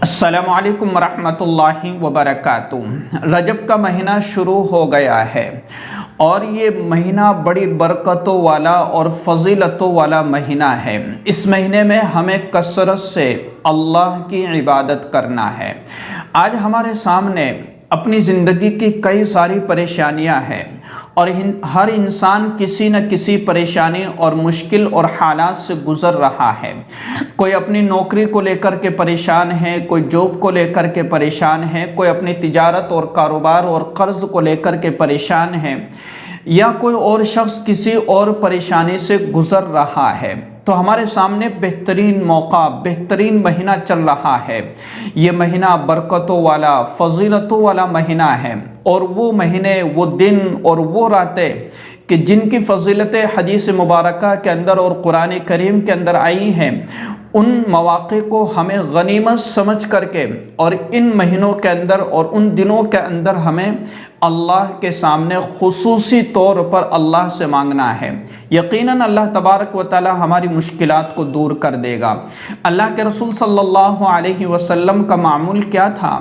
السلام علیکم ورحمۃ اللہ وبرکاتہ۔ رجب کا مہینہ شروع ہو گیا ہے اور یہ مہینہ بڑی برکتوں والا اور فضیلتوں والا مہینہ ہے۔ اس مہینے میں ہمیں کثرت سے اللہ کی عبادت کرنا ہے۔ آج ہمارے سامنے اپنی زندگی کی کئی ساری پریشانیاں ہیں اور ہر انسان کسی نہ کسی پریشانی اور مشکل اور حالات سے گزر رہا ہے۔ کوئی اپنی نوکری کو لے کر کے پریشان ہے، کوئی جاب کو لے کر کے پریشان ہے، کوئی اپنی تجارت اور کاروبار اور قرض کو لے کر کے پریشان ہے، یا کوئی اور شخص کسی اور پریشانی سے گزر رہا ہے۔ تو ہمارے سامنے بہترین موقع، بہترین مہینہ چل رہا ہے۔ یہ مہینہ برکتوں والا، فضیلتوں والا مہینہ ہے، اور وہ مہینے، وہ دن اور وہ راتیں کہ جن کی فضیلتیں حدیث مبارکہ کے اندر اور قرآن کریم کے اندر آئی ہیں، ان مواقع کو ہمیں غنیمت سمجھ کر کے اور ان مہینوں کے اندر اور ان دنوں کے اندر ہمیں اللہ کے سامنے خصوصی طور پر اللہ سے مانگنا ہے۔ یقیناً اللہ تبارک و تعالی ہماری مشکلات کو دور کر دے گا۔ اللہ کے رسول صلی اللہ علیہ وسلم کا معمول کیا تھا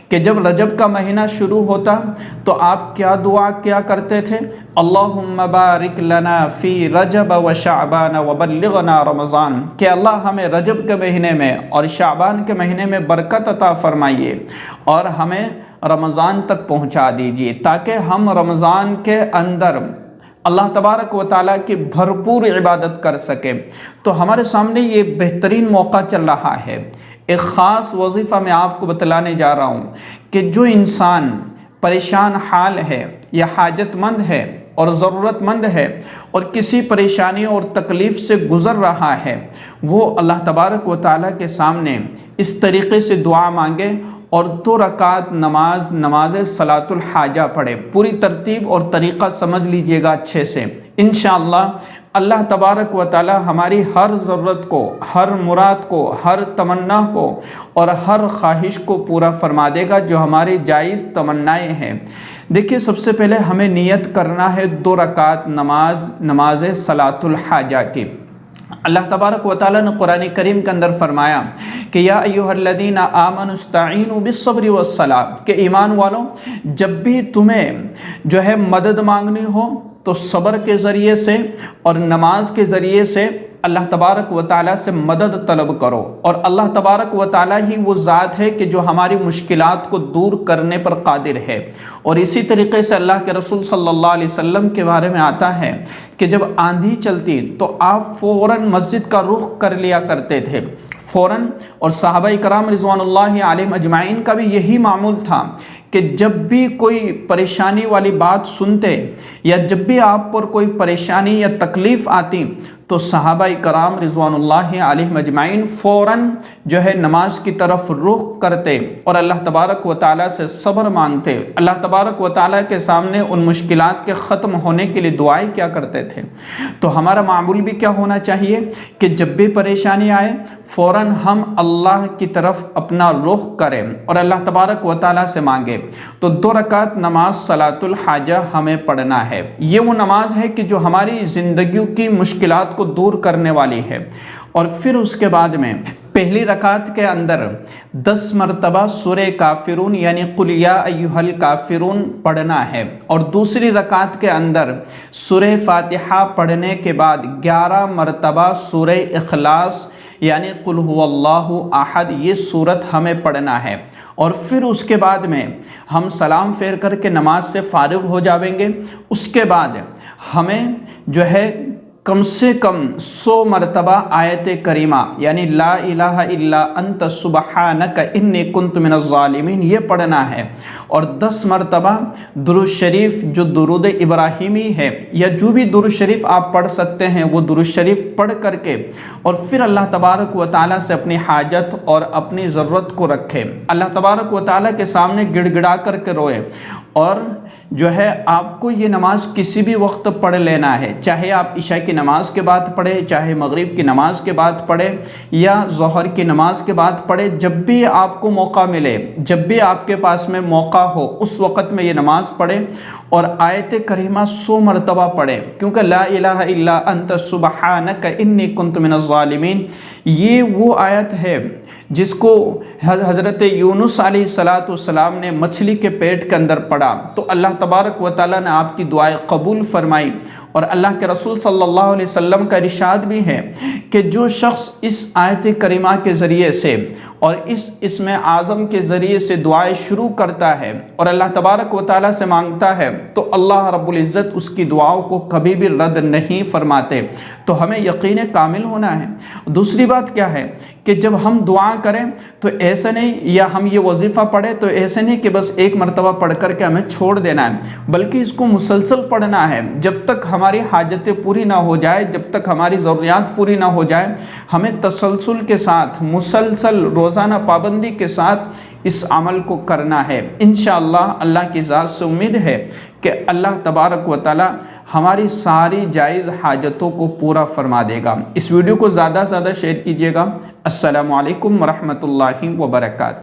کہ جب رجب کا مہینہ شروع ہوتا تو آپ کیا دعا کیا کرتے تھے؟ اللہم بارک لنا فی رجب و شعبان وبلغنا رمضان، کہ اللہ ہمیں رجب کے مہینے میں اور شعبان کے مہینے میں برکت عطا فرمائیے اور ہمیں رمضان تک پہنچا دیجیے، تاکہ ہم رمضان کے اندر اللہ تبارک و تعالیٰ کی بھرپور عبادت کر سکیں۔ تو ہمارے سامنے یہ بہترین موقع چل رہا ہے۔ ایک خاص وظیفہ میں آپ کو بتلانے جا رہا ہوں کہ جو انسان پریشان حال ہے یا حاجت مند ہے اور ضرورت مند ہے اور کسی پریشانی اور تکلیف سے گزر رہا ہے، وہ اللہ تبارک و تعالیٰ کے سامنے اس طریقے سے دعا مانگے اور 2 رکعت نماز صلاۃ الحاجہ پڑھے۔ پوری ترتیب اور طریقہ سمجھ لیجئے گا اچھے سے۔ انشاءاللہ اللہ تبارک و تعالی ہماری ہر ضرورت کو، ہر مراد کو، ہر تمنا کو اور ہر خواہش کو پورا فرما دے گا جو ہماری جائز تمنائیں ہیں۔ دیکھیے، سب سے پہلے ہمیں نیت کرنا ہے 2 رکعت نماز صلاۃ الحاجہ کی۔ اللہ تبارک و تعالیٰ نے قرآن کریم کے اندر فرمایا کہ یا ایھا الذین آمنوا استعینوا بالصبر والصلاۃ، کہ ایمان والوں، جب بھی تمہیں جو ہے مدد مانگنی ہو تو صبر کے ذریعے سے اور نماز کے ذریعے سے اللہ تبارک و تعالیٰ سے مدد طلب کرو۔ اور اللہ تبارک و تعالیٰ ہی وہ ذات ہے کہ جو ہماری مشکلات کو دور کرنے پر قادر ہے۔ اور اسی طریقے سے اللہ کے رسول صلی اللہ علیہ وسلم کے بارے میں آتا ہے کہ جب آندھی چلتی تو آپ فوراً مسجد کا رخ کر لیا کرتے تھے، فوراً۔ اور صحابہ کرام رضوان اللہ علیہم اجمعین کا بھی یہی معمول تھا کہ جب بھی کوئی پریشانی والی بات سنتے یا جب بھی آپ پر کوئی پریشانی یا تکلیف آتی تو صحابہ کرام رضوان اللہ علیہم اجمعین فوراً جو ہے نماز کی طرف رخ کرتے اور اللہ تبارک و تعالیٰ سے صبر مانگتے، اللہ تبارک و تعالیٰ کے سامنے ان مشکلات کے ختم ہونے کے لیے دعائیں کیا کرتے تھے۔ تو ہمارا معمول بھی کیا ہونا چاہیے کہ جب بھی پریشانی آئے فوراً ہم اللہ کی طرف اپنا رخ کریں اور اللہ تبارک و تعالیٰ سے مانگیں۔ تو 2 رکعت نماز صلاۃ الحاجہ ہمیں پڑھنا ہے۔ یہ وہ نماز ہے کہ جو ہماری زندگیوں کی مشکلات کو دور کرنے والی ہے۔ اور پھر اس کے بعد میں پہلی رکعت کے اندر 10 مرتبہ سورہ کافرون یعنی قل یا ایھا الکافرون پڑھنا ہے، اور دوسری رکعت کے اندر سورہ فاتحہ پڑھنے کے بعد 11 مرتبہ سورہ اخلاص یعنی قل ھو اللہ احد یہ سورت ہمیں پڑھنا ہے۔ اور پھر اس کے بعد میں ہم سلام پھیر کر کے نماز سے فارغ ہو جائیں گے۔ اس کے بعد ہمیں جو ہے کم سے کم 100 مرتبہ آیت کریمہ یعنی لا الہ الا انت سبحانک انی کنت من الظالمین یہ پڑھنا ہے، اور 10 مرتبہ درود شریف جو درود ابراہیمی ہے یا جو بھی درود شریف آپ پڑھ سکتے ہیں وہ درود شریف پڑھ کر کے اور پھر اللہ تبارک و تعالیٰ سے اپنی حاجت اور اپنی ضرورت کو رکھیں، اللہ تبارک و تعالیٰ کے سامنے گڑ گڑا کر کے روئے۔ اور جو ہے آپ کو یہ نماز کسی بھی وقت پڑھ لینا ہے، چاہے آپ عشاء کی نماز کے بعد پڑھیں، چاہے مغرب کی نماز کے بعد پڑھیں یا ظہر کی نماز کے بعد پڑھیں، جب بھی آپ کو موقع ملے، جب بھی آپ کے پاس میں موقع ہو اس وقت میں یہ نماز پڑھیں اور آیت کریمہ 100 مرتبہ پڑھیں، کیونکہ لا الہ الا انت سبحانک انی کنت من الظالمین یہ وہ آیت ہے جس کو حضرت یونس علیہ السلام نے مچھلی کے پیٹ کے اندر پڑا تو اللہ تبارک و تعالیٰ نے آپ کی دعائیں قبول فرمائی۔ اور اللہ کے رسول صلی اللہ علیہ وسلم کا ارشاد بھی ہے کہ جو شخص اس آیت کریمہ کے ذریعے سے اور اس اسم اعظم کے ذریعے سے دعائیں شروع کرتا ہے اور اللہ تبارک و تعالیٰ سے مانگتا ہے تو اللہ رب العزت اس کی دعاؤں کو کبھی بھی رد نہیں فرماتے۔ تو ہمیں یقین کامل ہونا ہے۔ دوسری بات کیا ہے کہ جب ہم دعا کریں تو ایسے نہیں، یا ہم یہ وظیفہ پڑھیں تو ایسے نہیں کہ بس ایک مرتبہ پڑھ کر کے ہمیں چھوڑ دینا ہے، بلکہ اس کو مسلسل پڑھنا ہے جب تک ہماری حاجتیں پوری نہ ہو جائے، جب تک ہماری ضروریات پوری نہ ہو جائے۔ ہمیں تسلسل کے ساتھ، مسلسل روزانہ پابندی کے ساتھ اس عمل کو کرنا ہے۔ انشاءاللہ اللہ کی ذات سے امید ہے کہ اللہ تبارک و تعالی ہماری ساری جائز حاجتوں کو پورا فرما دے گا۔ اس ویڈیو کو زیادہ سے زیادہ شیئر کیجیے گا۔ السلام علیکم ورحمۃ اللہ وبرکاتہ۔